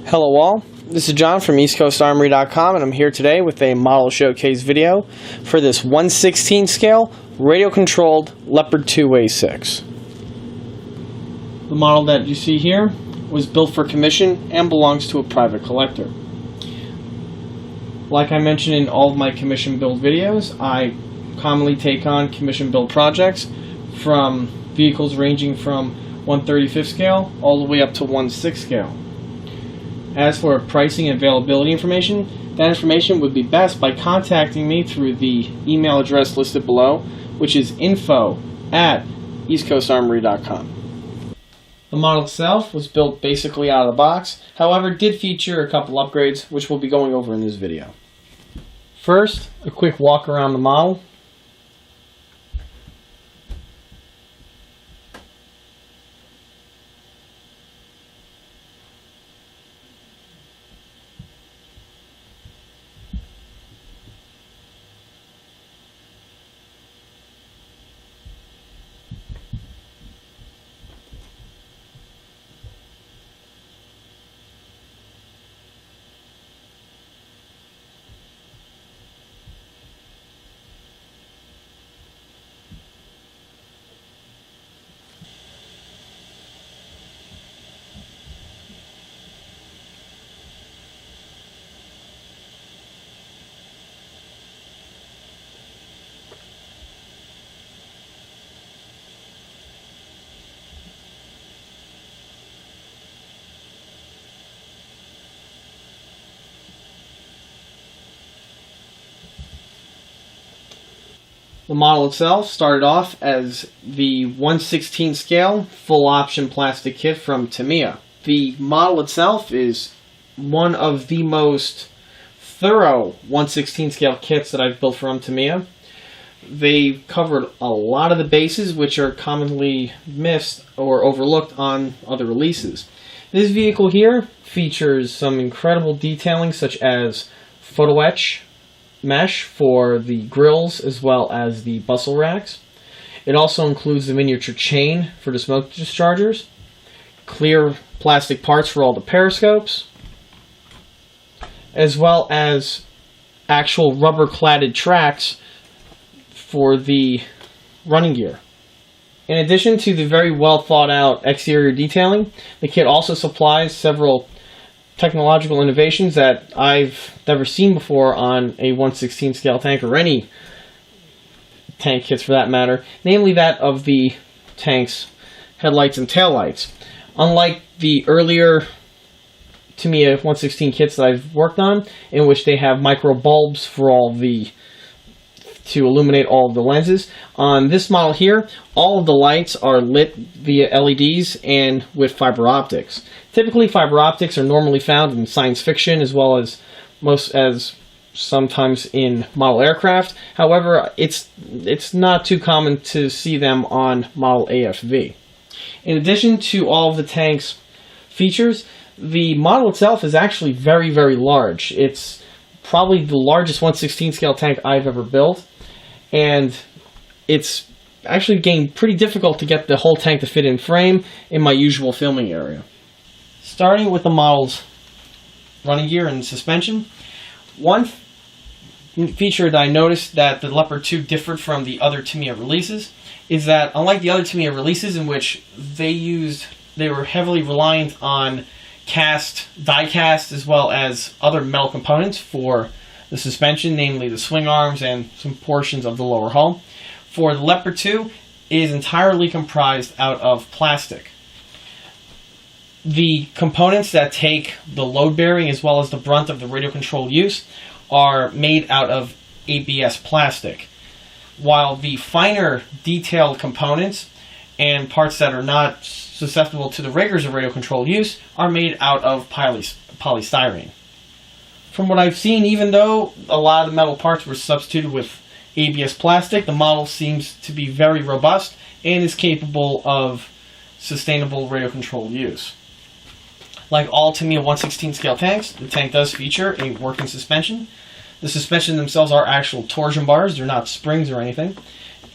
Hello all, this is John from EastCoastArmory.com, and I'm here today with a model showcase video for this 1/16 scale radio-controlled Leopard 2A6. The model that you see here was built for commission and belongs to a private collector. Like I mentioned in all of my commission build videos, I commonly take on commission build projects from vehicles ranging from 1/35 scale all the way up to 1/6 scale. As for pricing and availability information, that information would be best by contacting me through the email address listed below, which is info@eastcoastarmory.com. The model itself was built basically out of the box, however did feature a couple upgrades which we'll be going over in this video. First, a quick walk around the model. The model itself started off as the 1/16 scale full option plastic kit from Tamiya. The model itself is one of the most thorough 1/16 scale kits that I've built from Tamiya. They've covered a lot of the bases which are commonly missed or overlooked on other releases. This vehicle here features some incredible detailing such as photo etch mesh for the grills as well as the bustle racks. It also includes the miniature chain for the smoke dischargers, clear plastic parts for all the periscopes, as well as actual rubber cladded tracks for the running gear. In addition to the very well thought out exterior detailing, the kit also supplies several technological innovations that I've never seen before on a 1/16 scale tank, or any tank kits for that matter, namely that of the tank's headlights and taillights. Unlike the earlier Tamiya 1/16 kits that I've worked on, in which they have micro bulbs for to illuminate all of the lenses, on this model here, all of the lights are lit via LEDs and with fiber optics. Typically, fiber optics are normally found in science fiction as well as sometimes in model aircraft. However, it's not too common to see them on model AFV. In addition to all of the tank's features, the model itself is actually very, very large. It's probably the largest 1/16 scale tank I've ever built, and it's actually getting pretty difficult to get the whole tank to fit in frame in my usual filming area. Starting with the model's running gear and suspension, one feature that I noticed that the Leopard 2 differed from the other Tamiya releases is that, unlike the other Tamiya releases in which they were heavily reliant on die cast as well as other metal components for the suspension, namely the swing arms and some portions of the lower hull, for the Leopard 2 it is entirely comprised out of plastic. The components that take the load bearing as well as the brunt of the radio control use are made out of ABS plastic, while the finer detailed components and parts that are not susceptible to the rigors of radio control use are made out of polystyrene. From what I've seen, even though a lot of the metal parts were substituted with ABS plastic, the model seems to be very robust and is capable of sustainable radio control use. Like all Tamiya 1/16 scale tanks, the tank does feature a working suspension. The suspension themselves are actual torsion bars, they're not springs or anything,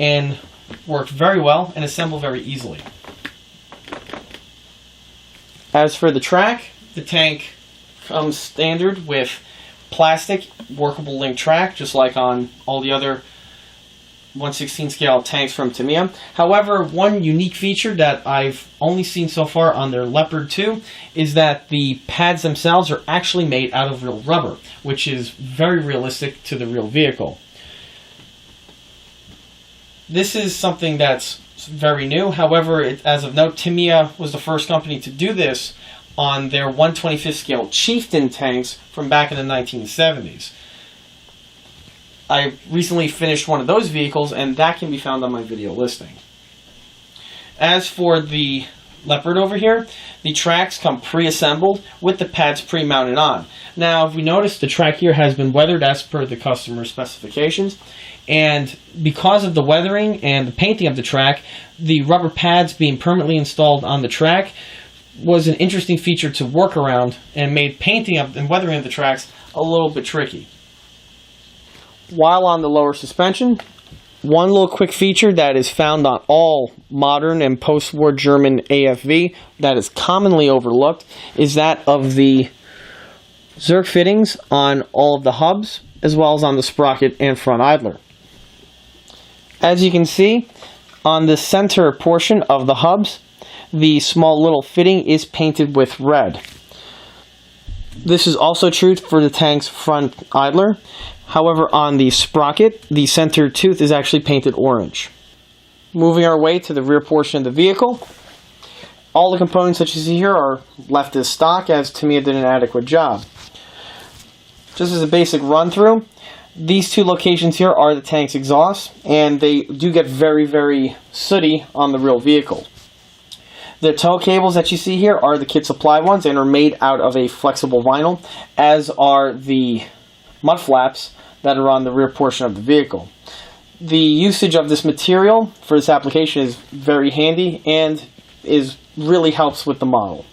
and work very well and assemble very easily. As for the track, the tank comes standard with plastic workable link track, just like on all the other 1/16 scale tanks from Tamiya. However, one unique feature that I've only seen so far on their Leopard 2 is that the pads themselves are actually made out of real rubber, which is very realistic to the real vehicle. This is something that's very new. However, as of note, Tamiya was the first company to do this on their 1/25th scale Chieftain tanks from back in the 1970s. I recently finished one of those vehicles, and that can be found on my video listing. As for the Leopard over here, the tracks come pre-assembled with the pads pre-mounted on. Now, if we notice, the track here has been weathered as per the customer specifications, and because of the weathering and the painting of the track, the rubber pads being permanently installed on the track was an interesting feature to work around and made painting up and weathering of the tracks a little bit tricky. While on the lower suspension, one little quick feature that is found on all modern and post-war German AFV that is commonly overlooked is that of the Zerk fittings on all of the hubs, as well as on the sprocket and front idler. As you can see, on the center portion of the hubs, the small little fitting is painted with red. This is also true for the tank's front idler. However, on the sprocket, the center tooth is actually painted orange. Moving our way to the rear portion of the vehicle, all the components that you see here are left as stock, as Tamiya did an adequate job. Just as a basic run through, these two locations here are the tank's exhausts, and they do get very, very sooty on the real vehicle. The tow cables that you see here are the kit supply ones and are made out of a flexible vinyl, as are the mud flaps that are on the rear portion of the vehicle. The usage of this material for this application is very handy and really helps with the model.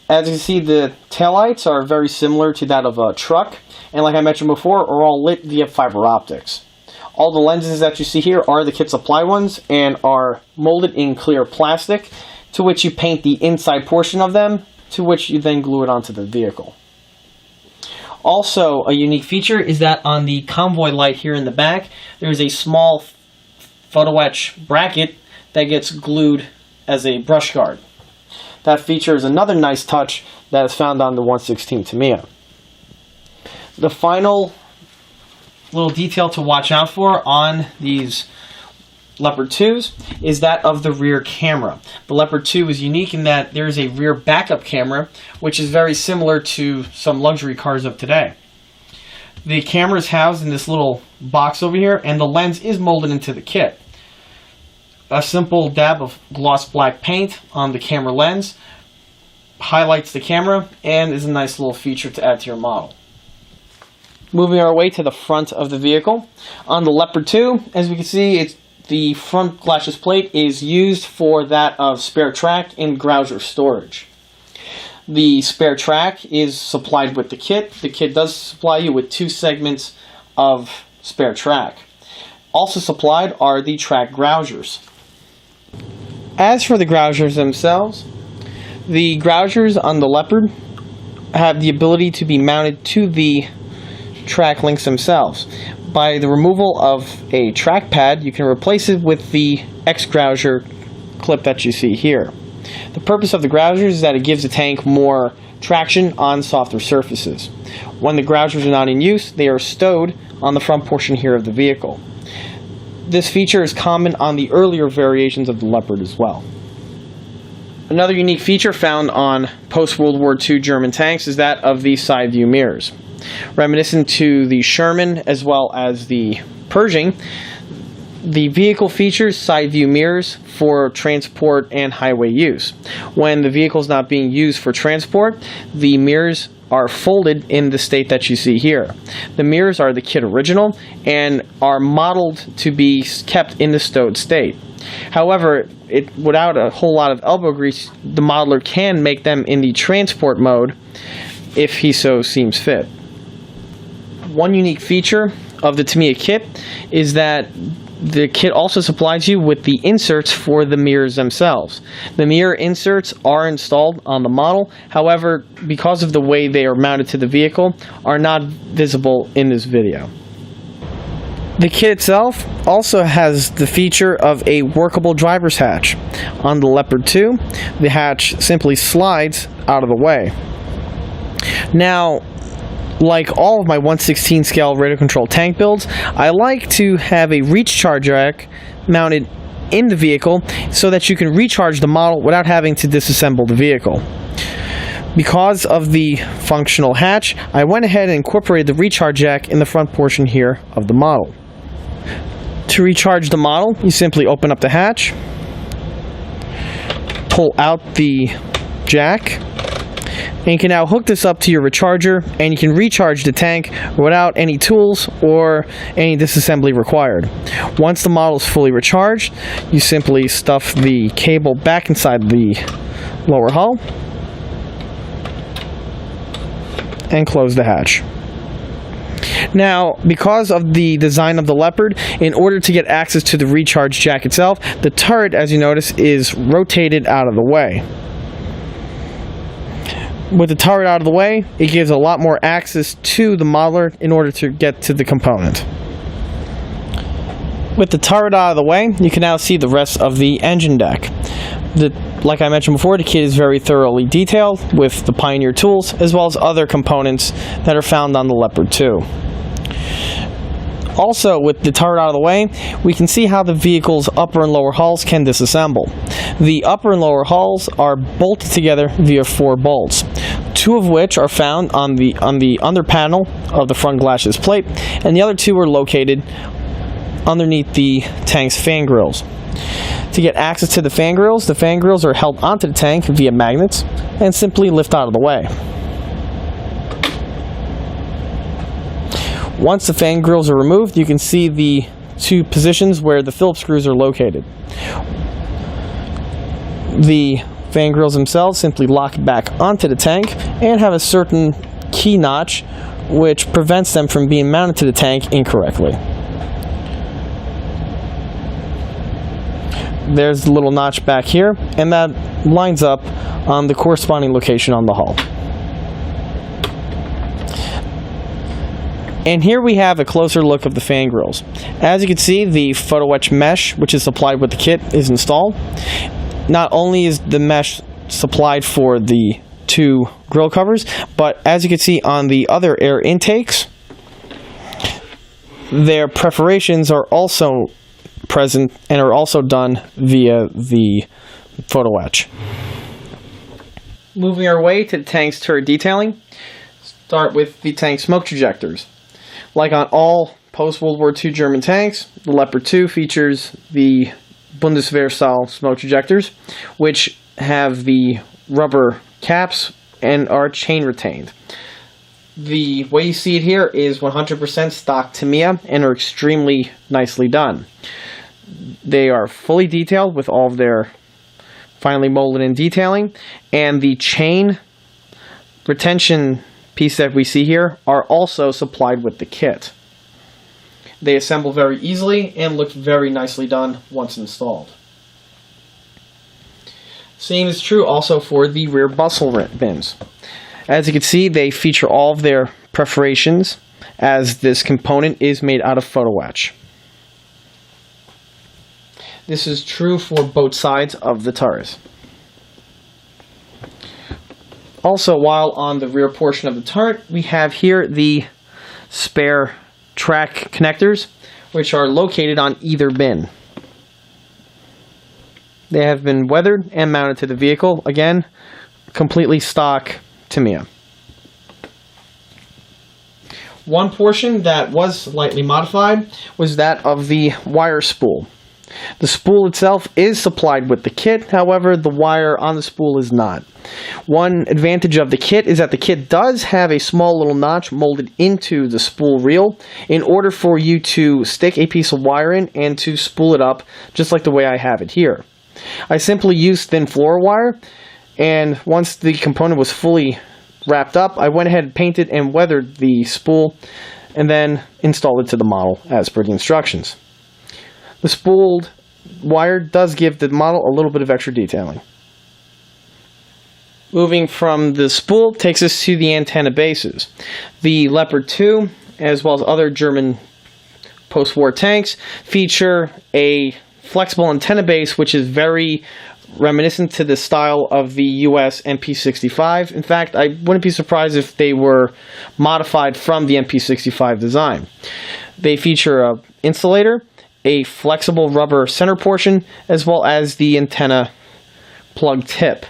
As you can see, the taillights are very similar to that of a truck, and like I mentioned before, are all lit via fiber optics. All the lenses that you see here are the kit supply ones and are molded in clear plastic, to which you paint the inside portion of them, to which you then glue it onto the vehicle. Also, a unique feature is that on the convoy light here in the back, there's a small photo etch bracket that gets glued as a brush guard. That feature is another nice touch that is found on the 1/16 Tamiya. The final little detail to watch out for on these Leopard 2s is that of the rear camera. The Leopard 2 is unique in that there is a rear backup camera, which is very similar to some luxury cars of today. The camera is housed in this little box over here, and the lens is molded into the kit. A simple dab of gloss black paint on the camera lens highlights the camera and is a nice little feature to add to your model. Moving our way to the front of the vehicle. On the Leopard 2, as we can see, the front glacis plate is used for that of spare track and grouser storage. The spare track is supplied with the kit. The kit does supply you with 2 segments of spare track. Also supplied are the track grousers. As for the grousers themselves, the grousers on the Leopard have the ability to be mounted to the track links themselves. By the removal of a track pad, you can replace it with the X-grouser clip that you see here. The purpose of the grousers is that it gives the tank more traction on softer surfaces. When the grousers are not in use, they are stowed on the front portion here of the vehicle. This feature is common on the earlier variations of the Leopard as well. Another unique feature found on post-World War II German tanks is that of the side view mirrors. Reminiscent to the Sherman as well as the Pershing, the vehicle features side view mirrors for transport and highway use. When the vehicle is not being used for transport, the mirrors are folded in the state that you see here. The mirrors are the kit original and are modeled to be kept in the stowed state. However, without a whole lot of elbow grease, the modeler can make them in the transport mode if he so seems fit. One unique feature of the Tamiya kit is that the kit also supplies you with the inserts for the mirrors themselves. The mirror inserts are installed on the model, however, because of the way they are mounted to the vehicle, are not visible in this video. The kit itself also has the feature of a workable driver's hatch. On the Leopard 2, the hatch simply slides out of the way. Now, like all of my 1/16 scale radio control tank builds, I like to have a recharge rack mounted in the vehicle so that you can recharge the model without having to disassemble the vehicle. Because of the functional hatch, I went ahead and incorporated the recharge jack in the front portion here of the model. To recharge the model, you simply open up the hatch, pull out the jack, and you can now hook this up to your recharger, and you can recharge the tank without any tools or any disassembly required. Once the model is fully recharged, you simply stuff the cable back inside the lower hull and close the hatch. Now, because of the design of the Leopard, in order to get access to the recharge jack itself, the turret, as you notice, is rotated out of the way. With the turret out of the way, it gives a lot more access to the modeler in order to get to the component. With the turret out of the way, you can now see the rest of the engine deck. Like I mentioned before, the kit is very thoroughly detailed with the Pioneer tools as well as other components that are found on the Leopard 2. Also, with the turret out of the way, we can see how the vehicle's upper and lower hulls can disassemble. The upper and lower hulls are bolted together via 4 bolts, 2 of which are found on the under panel of the front glacis plate, and the other 2 are located underneath the tank's fan grills. To get access to the fan grills are held onto the tank via magnets and simply lift out of the way. Once the fan grills are removed, you can see the 2 positions where the Phillips screws are located. The fan grills themselves simply lock back onto the tank and have a certain key notch which prevents them from being mounted to the tank incorrectly. There's the little notch back here, and that lines up on the corresponding location on the hull. And here we have a closer look of the fan grills. As you can see, the photo etch mesh, which is supplied with the kit, is installed. Not only is the mesh supplied for the 2 grill covers, but as you can see on the other air intakes, their perforations are also present and are also done via the photo etch. Moving our way to the tank's turret detailing, start with the tank smoke trajectors. Like on all post-World War II German tanks, the Leopard 2 features the Bundeswehr style smoke trajectors, which have the rubber caps and are chain retained. The way you see it here is 100% stock Tamiya and are extremely nicely done. They are fully detailed with all of their finely molded in detailing, and the chain retention piece that we see here are also supplied with the kit. They assemble very easily and look very nicely done once installed. Same is true also for the rear bustle bins. As you can see, they feature all of their perforations as this component is made out of photo etch. This is true for both sides of the turret. Also, while on the rear portion of the turret, we have here the spare track connectors, which are located on either bin. They have been weathered and mounted to the vehicle, again, completely stock Tamiya. One portion that was slightly modified was that of the wire spool. The spool itself is supplied with the kit, however, the wire on the spool is not. One advantage of the kit is that the kit does have a small little notch molded into the spool reel in order for you to stick a piece of wire in and to spool it up just like the way I have it here. I simply used thin floor wire, and once the component was fully wrapped up, I went ahead and painted and weathered the spool and then installed it to the model as per the instructions. The spooled wire does give the model a little bit of extra detailing. Moving from the spool takes us to the antenna bases. The Leopard 2, as well as other German post-war tanks, feature a flexible antenna base which is very reminiscent to the style of the US MP65. In fact, I wouldn't be surprised if they were modified from the MP65 design. They feature an insulator, a flexible rubber center portion, as well as the antenna plug tip.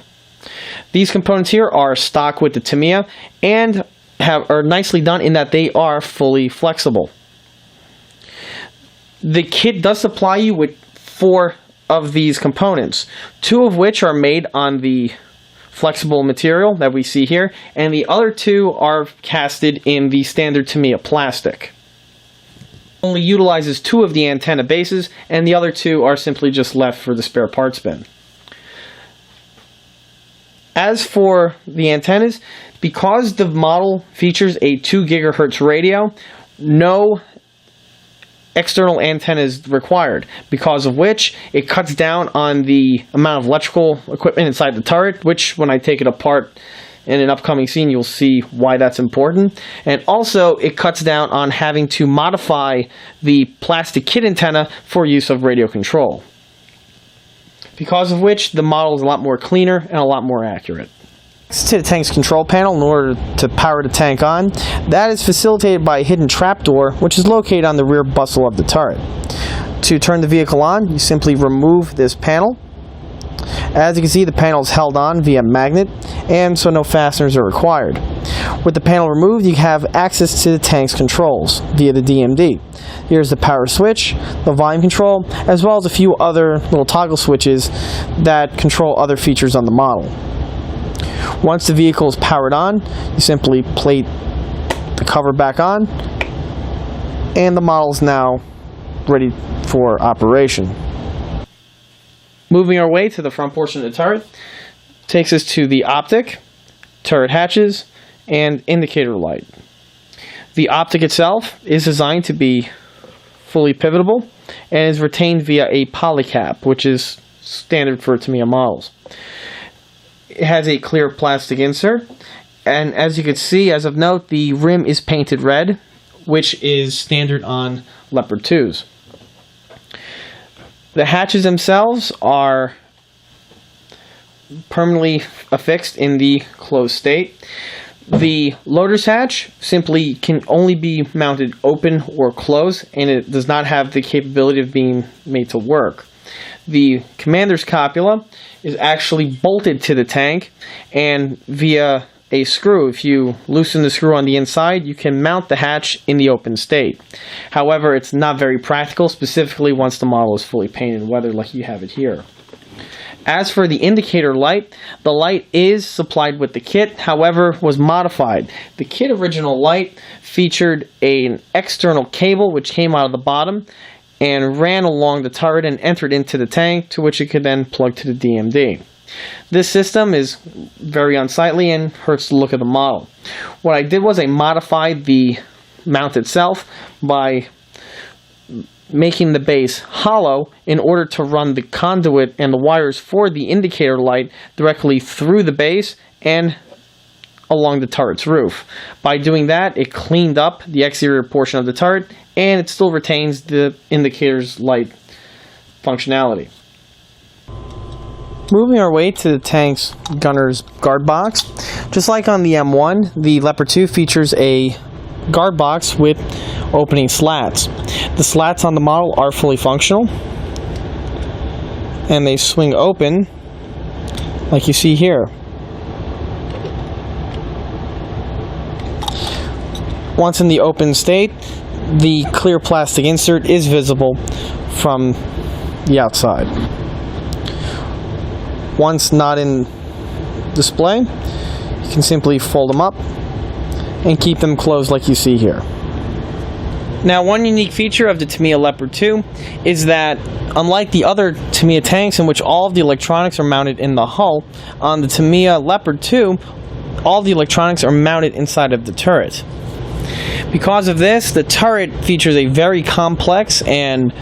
These components here are stock with the Tamiya and are nicely done in that they are fully flexible. The kit does supply you with 4 of these components, 2 of which are made on the flexible material that we see here, and the other 2 are casted in the standard Tamiya plastic. Only utilizes 2 of the antenna bases, and the other 2 are simply just left for the spare parts bin. As for the antennas, because the model features a 2 GHz radio, no external antenna is required, because of which it cuts down on the amount of electrical equipment inside the turret, which when I take it apart in an upcoming scene you'll see why that's important. And also it cuts down on having to modify the plastic kit antenna for use of radio control, because of which the model is a lot more cleaner and a lot more accurate. Next to the tank's control panel, in order to power the tank on, that is facilitated by a hidden trapdoor which is located on the rear bustle of the turret. To turn the vehicle on, you simply remove this panel. As you can see, the panel is held on via magnet, and so no fasteners are required. With the panel removed, you have access to the tank's controls via the DMD. Here's the power switch, the volume control, as well as a few other little toggle switches that control other features on the model. Once the vehicle is powered on, you simply plate the cover back on, and the model is now ready for operation. Moving our way to the front portion of the turret takes us to the optic, turret hatches, and indicator light. The optic itself is designed to be fully pivotable and is retained via a polycap, which is standard for Tamiya models. It has a clear plastic insert, and as you can see, as of note, the rim is painted red, which is standard on Leopard 2s. The hatches themselves are permanently affixed in the closed state. The loader's hatch simply can only be mounted open or closed, and it does not have the capability of being made to work. The commander's copula is actually bolted to the tank, and via a screw, if you loosen the screw on the inside, you can mount the hatch in the open state. However, it's not very practical, specifically once the model is fully painted and weathered like you have it here. As for the indicator light, the light is supplied with the kit, however, was modified. The kit original light featured an external cable which came out of the bottom and ran along the turret and entered into the tank, to which it could then plug to the DMD. This system is very unsightly and hurts the look of the model. What I did was I modified the mount itself by making the base hollow in order to run the conduit and the wires for the indicator light directly through the base and along the turret's roof. By doing that, it cleaned up the exterior portion of the turret, and it still retains the indicator's light functionality. Moving our way to the tank's gunner's guard box. Just like on the M1, the Leopard 2 features a guard box with opening slats. The slats on the model are fully functional, and they swing open like you see here. Once in the open state, the clear plastic insert is visible from the outside. Once not in display, you can simply fold them up and keep them closed like you see here. Now, one unique feature of the Tamiya Leopard 2 is that, unlike the other Tamiya tanks in which all of the electronics are mounted in the hull, on the Tamiya Leopard 2, all the electronics are mounted inside of the turret. Because of this, the turret features a very complex and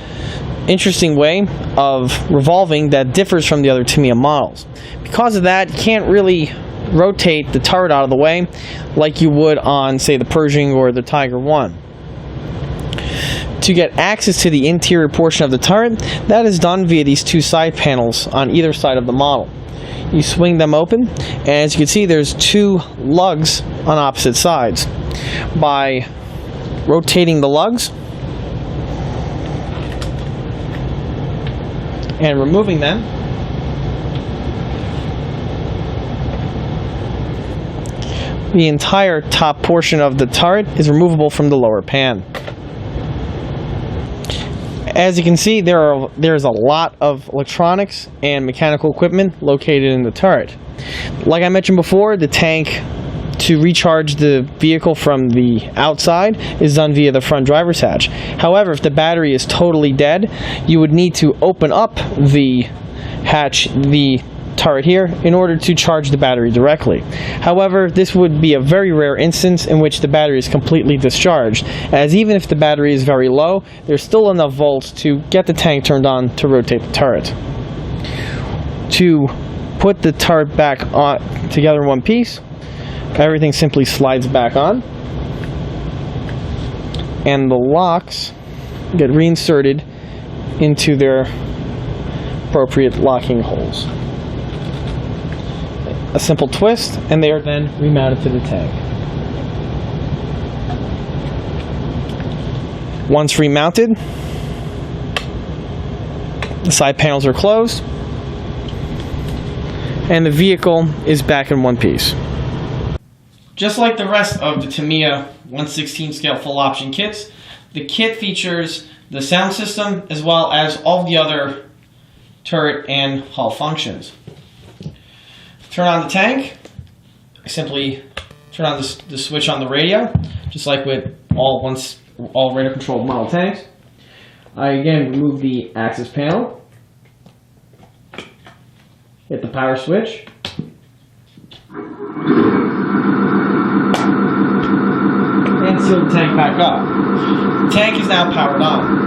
interesting way of revolving that differs from the other Tamiya models. Because of that, you can't really rotate the turret out of the way like you would on, say, the Pershing or the Tiger 1. To get access to the interior portion of the turret, that is done via these two side panels on either side of the model. You swing them open, and as you can see, there's two lugs on opposite sides. By rotating the lugs and removing them, the entire top portion of the turret is removable from the lower pan. As you can see, there's a lot of electronics and mechanical equipment located in the turret. Like I mentioned before, the tank, to recharge the vehicle from the outside, is done via the front driver's hatch. However, if the battery is totally dead, you would need to open up the hatch, the turret here, in order to charge the battery directly. However, this would be a very rare instance in which the battery is completely discharged, as even if the battery is very low, there's still enough volts to get the tank turned on to rotate the turret. To put the turret back on together in one piece, everything simply slides back on, and the locks get reinserted into their appropriate locking holes. A simple twist, and they are then remounted to the tank. Once remounted, the side panels are closed, and the vehicle is back in one piece. Just like the rest of the Tamiya 1/16 scale full option kits, the kit features the sound system as well as all the other turret and hull functions. Turn on the tank, I simply turn on the switch on the radio, just like with all radio controlled model tanks. I again remove the access panel, hit the power switch, and seal the tank back up. The tank is now powered on.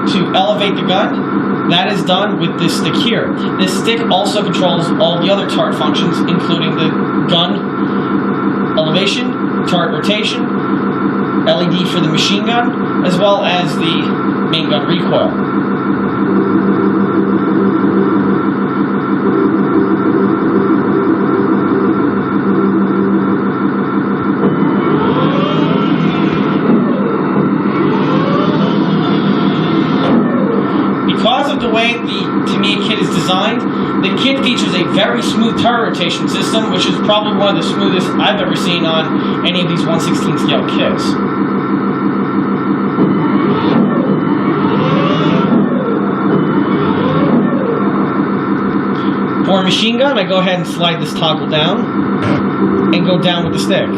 To elevate the gun, that is done with this stick here. This stick also controls all the other turret functions, including the gun elevation, turret rotation, LED for the machine gun, as well as the main gun recoil. Because of the way the Tamiya kit is designed, the kit features a very smooth turret rotation system, which is probably one of the smoothest I've ever seen on any of these 1/16 scale kits. For a machine gun, I go ahead and slide this toggle down and go down with the stick.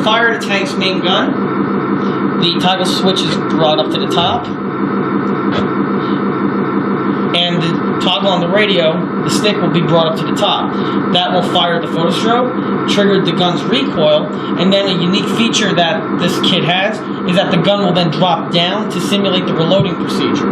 Fire the tank's main gun, the toggle switch is brought up to the top, and the toggle on the radio, the stick will be brought up to the top. That will fire the photostrobe, trigger the gun's recoil, and then a unique feature that this kit has is that the gun will then drop down to simulate the reloading procedure.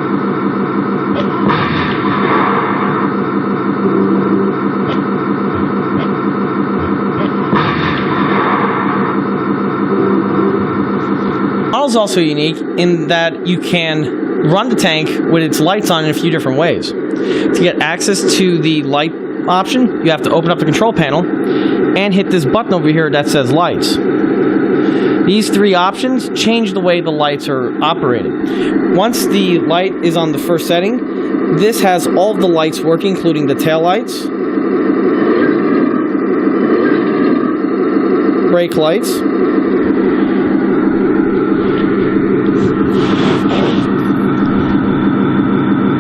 Is also unique in that you can run the tank with its lights on in a few different ways. To get access to the light option, you have to open up the control panel and hit this button over here that says lights. These three options change the way the lights are operated. Once the light is on the first setting, this has all of the lights working, including the tail lights, brake lights,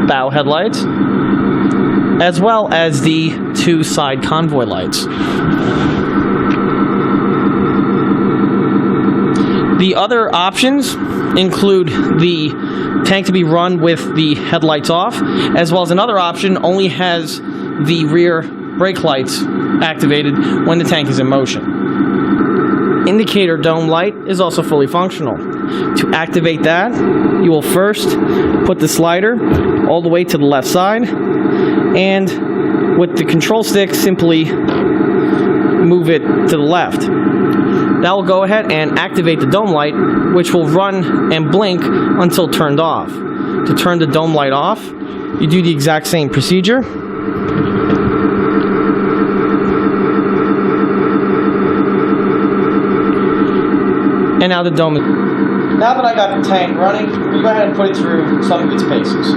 bow headlights, as well as the two side convoy lights. The other options include the tank to be run with the headlights off, as well as another option only has the rear brake lights activated when the tank is in motion. indicator dome light is also fully functional. To activate that, you will first put the slider all the way to the left side, and with the control stick, simply move it to the left. That will go ahead and activate the dome light, which will run and blink until turned off. To turn the dome light off, you do the exact same procedure. And now the dome is... Now that I got the tank running, we go ahead and put it through some of its paces.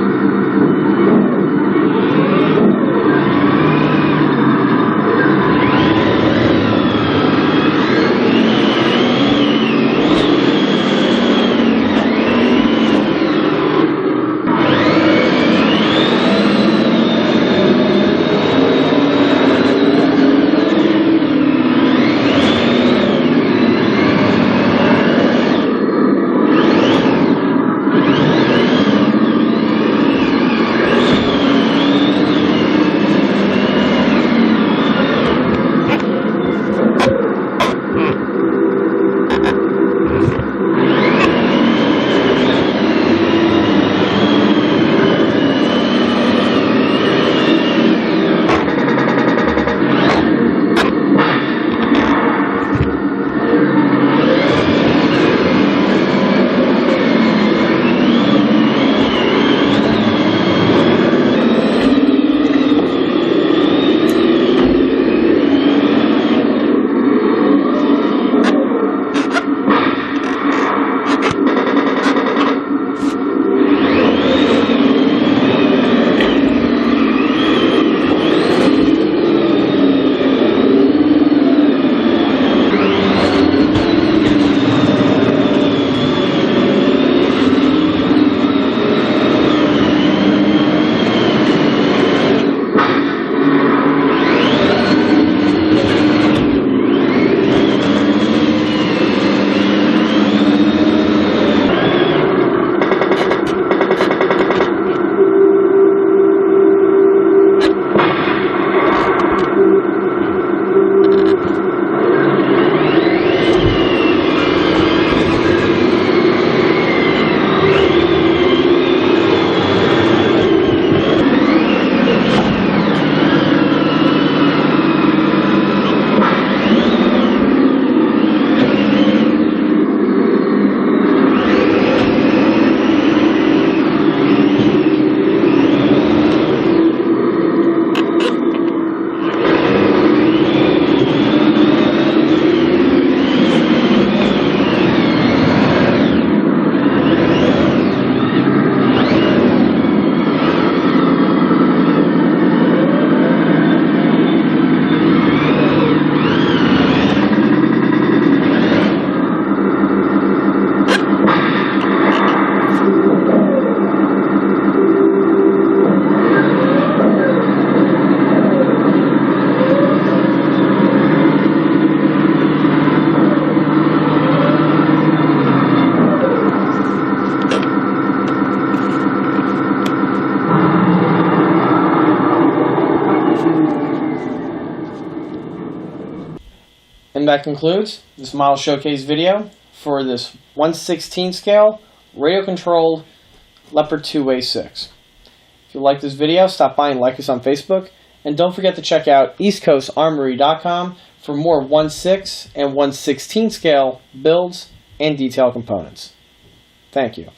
And that concludes this model showcase video for this 1/16 scale radio-controlled Leopard 2A6. If you like this video, stop by and like us on Facebook. And don't forget to check out eastcoastarmory.com for more 1/6 and 1/16 scale builds and detail components. Thank you.